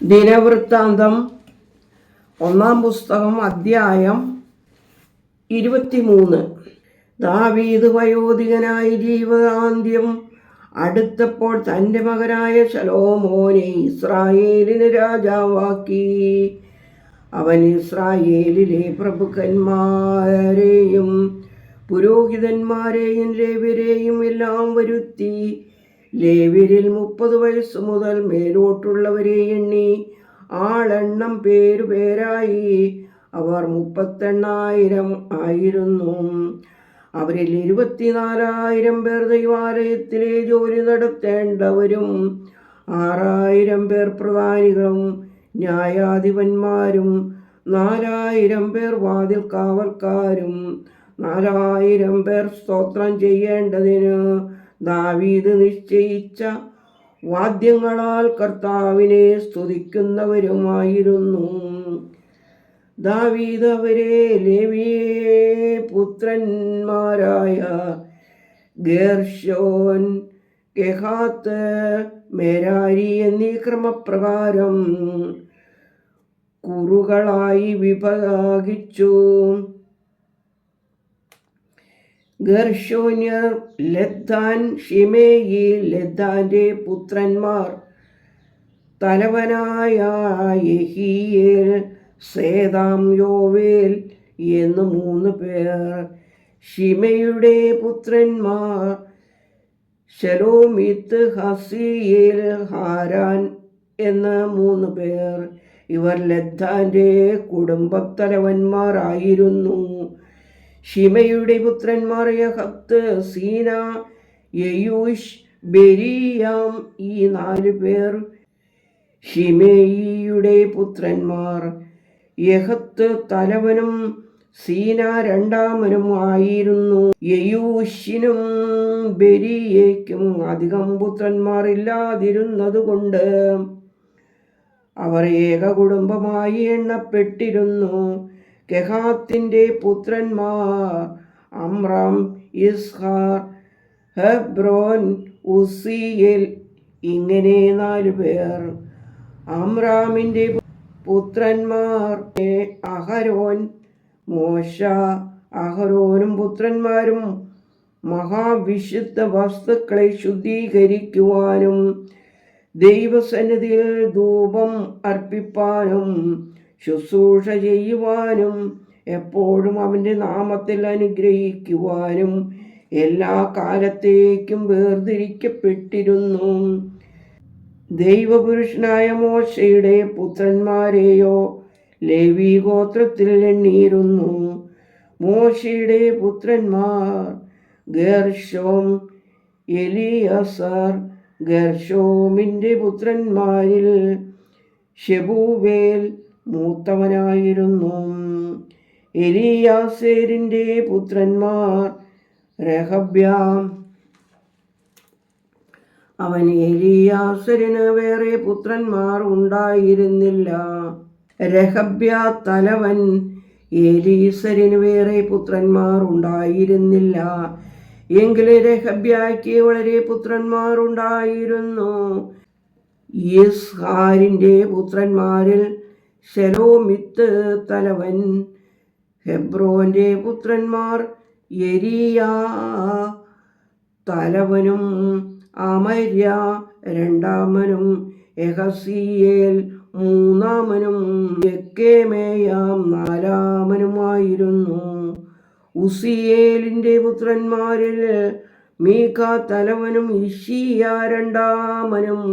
ദിനവൃത്താന്തം 1 പുസ്തകം അധ്യായം 23. ദാവീദ് വയോധികനായി ജീവിതാന്ത്യം അടുത്തപ്പോൾ തൻ്റെ മകനായ ശലോമോനെ ഇസ്രായേലിന് രാജാവാക്കി. അവൻ ഇസ്രായേലിലെ പ്രഭുക്കന്മാരെയും പുരോഹിതന്മാരെയും ലേവ്യരെയും എല്ലാം വരുത്തി. ലേവ്യരിൽ 30 വയസ്സ് മുതൽ മേലോട്ടുള്ളവരെ എണ്ണി ആളെണ്ണം പേരുപേരായി. അവർ 38,000 ആയിരുന്നു. അവരിൽ 24,000 പേർ ദൈവാലയത്തിലെ ജോലി നടത്തേണ്ടവരും 6,000 പേർ പ്രധാനികളും ന്യായാധിപന്മാരും 4,000 പേർ വാതിൽ കാവൽക്കാരും 4,000 പേർ സ്തോത്രം ചെയ്യേണ്ടതിന് ദാവീദ് നിശ്ചയിച്ച വാദ്യങ്ങളാൽ കർത്താവിനെ സ്തുതിക്കുന്നവരുമായിരുന്നു. ദാവീദ് അവരെ ലേവിയെ പുത്രന്മാരായ ഗേർശോൻ, കെഹാത്ത്, മെരാരി എന്നീ ക്രമപ്രകാരം കുറുകളായി വിഭാഗിച്ചു. ഗേർശോന്യർ ലദ്ദാൻ, ഷിമേയി. ലദ്ദാന്റെ പുത്രന്മാർ തലവനായ യെഹിയേൽ, സേതാം, യോവേൽ എന്ന് 3 പേർ. ഷിമയുടെ പുത്രന്മാർ ശലോമിത്ത്, ഹസീയേൽ, ഹാരാൻ എന്ന് 3 പേർ. ഇവർ ലദ്ദാന്റെ കുടുംബത്തലവന്മാർ ആയിരുന്നു. ഷിമയുടെ പുത്രന്മാർ യഹത്ത്, സീന, യെയൂഷ്, ബെരീയാം ഈ 4 പേർ. ഷിമേയിയുടെ പുത്രന്മാർ യഹത്ത് തലവനും സീന രണ്ടാമനും ആയിരുന്നു. യെയൂഷിനും ബെരിയയ്ക്കും അധികം പുത്രന്മാർ ഇല്ലാതിരുന്നതുകൊണ്ട് അവർ ഏക കുടുംബമായി എണ്ണപ്പെട്ടിരുന്നു. കെഹാത്തിന്റെ പുത്രന്മാർ അമ്രാം, ഇസ്ഹാർ, ഹെബ്രോൻ, ഉസിയേൽ ഇങ്ങനെ 4 പേർ. അമ്രാമിന്റെ പുത്രന്മാർ അഹരോൻ, മോശ. അഹരോനും പുത്രന്മാരും മഹാവിശുദ്ധ വസ്തുക്കളെ ശുദ്ധീകരിക്കുവാനും ദൈവസന്നിധിയിൽ ധൂപം അർപ്പിപ്പാനും ശുശ്രൂഷ ചെയ്യുവാനും എപ്പോഴും അവൻ്റെ നാമത്തിൽ അനുഗ്രഹിക്കുവാനും എല്ലാ കാലത്തേക്കും വേർതിരിക്കപ്പെട്ടിരുന്നു. ദൈവപുരുഷനായ മോശയുടെ പുത്രന്മാരെയോ ലേവി ഗോത്രത്തിൽ എണ്ണിയിരുന്നു. മോശയുടെ പുത്രന്മാർ ഗേർശോം, എലിയാസർ. ഗേർശോമിൻ്റെ പുത്രന്മാരിൽ ശെബൂവേൽ മൂത്തവനായിരുന്നു. എലിയാസേരിൻ്റെ പുത്രന്മാർ രഹബ്യാം. അവൻ എലിയാസരിന് വേറെ പുത്രന്മാർ ഉണ്ടായിരുന്നില്ല. രഹബ്യാ തലവൻ. എലീസരിന് വേറെ പുത്രന്മാർ ഉണ്ടായിരുന്നില്ല. എങ്കിലും രഹബ്യായ്ക്ക് വളരെ പുത്രന്മാർ ഉണ്ടായിരുന്നു. യിസ്ഹാരിൻ്റെ പുത്രന്മാരിൽ ശലോമിത്ത് തലവൻ. ഹെബ്രോന്റെ പുത്രന്മാർ യെരിയാ തലവനും അമര്യ രണ്ടാമനും യഹസീയേൽ മൂന്നാമനും യെക്കേമെയാം 4-മനുമായിരുന്നു. ഉസിയേലിൻ്റെ പുത്രന്മാരിൽ മീഖ തലവനും ഇഷിയ രണ്ടാമനും.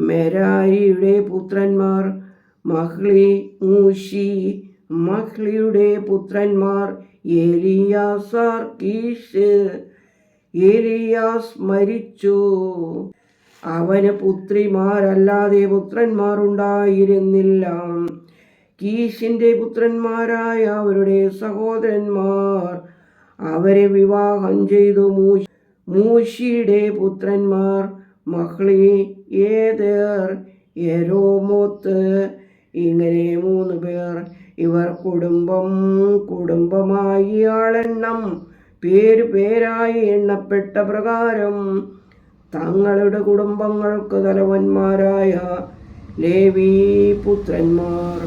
മെരാരിയുടെ പുത്രന്മാർ മഹ്ലി, മൂശി. മഹ്ലിയുടെ പുത്രന്മാർ എലിയാസാർ, കീഷ്. എലിയാസ് മരിച്ചു. അവന് പുത്രിമാരല്ലാതെ പുത്രന്മാർ ഉണ്ടായിരുന്നില്ല. കീശിൻ്റെ പുത്രന്മാരായ അവരുടെ സഹോദരന്മാർ അവരെ വിവാഹം ചെയ്തു. മൂശിയുടെ പുത്രന്മാർ മഹ്ലി, ഏദർ, യെരോമോത്ത് ഇങ്ങനെ 3 പേർ. ഇവർ കുടുംബമായി ആളെണ്ണം പേരായി എണ്ണപ്പെട്ട പ്രകാരം തങ്ങളുടെ കുടുംബങ്ങൾക്ക് തലവന്മാരായ ലേവി പുത്രന്മാർ.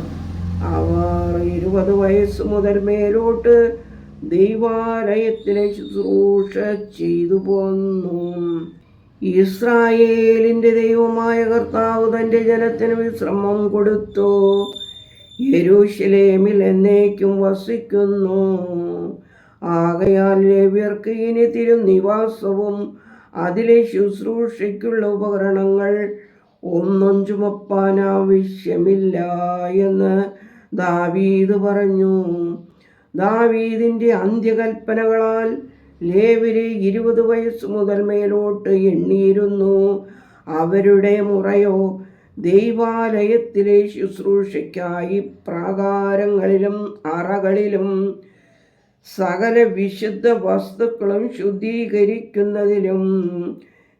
അവർ 20 വയസ്സ് മുതൽ മേലോട്ട് ദൈവാലയത്തിലെ ശുശ്രൂഷ ചെയ്തു പോന്നു. ഇസ്രായേലിൻ്റെ ദൈവമായ കർത്താവ് തൻ്റെ ജനത്തിന് വിശ്രമം കൊടുത്തു. യെരൂശലേമിൽ എന്നേക്കും വസിക്കുന്നു. ആകയാൽ ലേവ്യർക്ക് ഇനി തിരുനിവാസവും അതിലെ ശുശ്രൂഷയ്ക്കുള്ള ഉപകരണങ്ങൾ ഒന്നും ചുമപ്പാൻ ആവശ്യമില്ല എന്ന് ദാവീദ് പറഞ്ഞു. ദാവീദിൻ്റെ അന്ത്യകൽപ്പനകളാൽ ലേവ്യരെ 20 വയസ്സ് മുതൽ മേലോട്ട് എണ്ണിയിരുന്നു. അവരുടെ മുറയോ ദൈവാലയത്തിലെ ശുശ്രൂഷയ്ക്കായി പ്രാകാരങ്ങളിലും അറകളിലും സകല വിശുദ്ധ വസ്തുക്കളും ശുദ്ധീകരിക്കുന്നതിലും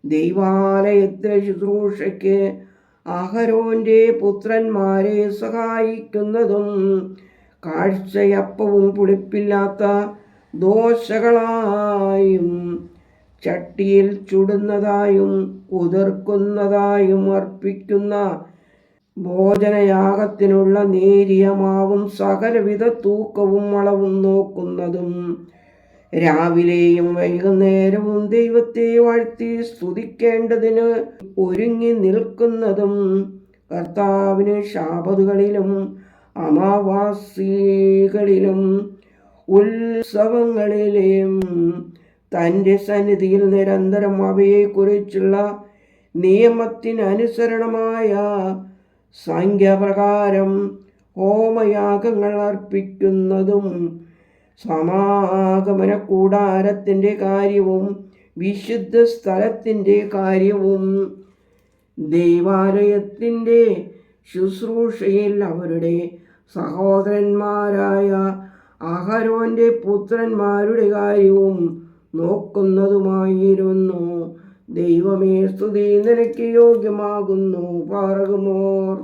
ദൈവാലയത്തിലെ ശുശ്രൂഷയ്ക്ക് അഹരോൻ്റെ പുത്രന്മാരെ സഹായിക്കുന്നതും കാഴ്ചയപ്പവും പുളിപ്പില്ലാത്ത ദോശകളായും ചട്ടിയിൽ ചുടുന്നതായും കുതിർക്കുന്നതായും അർപ്പിക്കുന്ന ഭോജനയാഗത്തിനുള്ള നേരിയ മാവും സകലവിധ തൂക്കവും അളവും നോക്കുന്നതും രാവിലെയും വൈകുന്നേരവും ദൈവത്തെ വാഴ്ത്തി സ്തുതിക്കേണ്ടതിന് ഒരുങ്ങി നിൽക്കുന്നതും കർത്താവിന് ശാബത്തുകളിലും അമാവാസികളിലും ഉത്സവങ്ങളിലും തൻ്റെ സന്നിധിയിൽ നിരന്തരം അവയെക്കുറിച്ചുള്ള നിയമത്തിനനുസരണമായ സംഖ്യാപ്രകാരം ഹോമയാഗങ്ങൾ അർപ്പിക്കുന്നതും സമാഗമന കൂടാരത്തിൻ്റെ കാര്യവും വിശുദ്ധ സ്ഥലത്തിൻ്റെ കാര്യവും ദൈവാലയത്തിൻ്റെ ശുശ്രൂഷയിൽ അവരുടെ സഹോദരന്മാരായ അഹരോൻ്റെ പുത്രന്മാരുടെ കാര്യവും നോക്കുന്നതുമായിരുന്നു. ദൈവമേ, സ്തുതി നിനക്ക് യോഗ്യമാകുന്നു. പാറകുമോർ.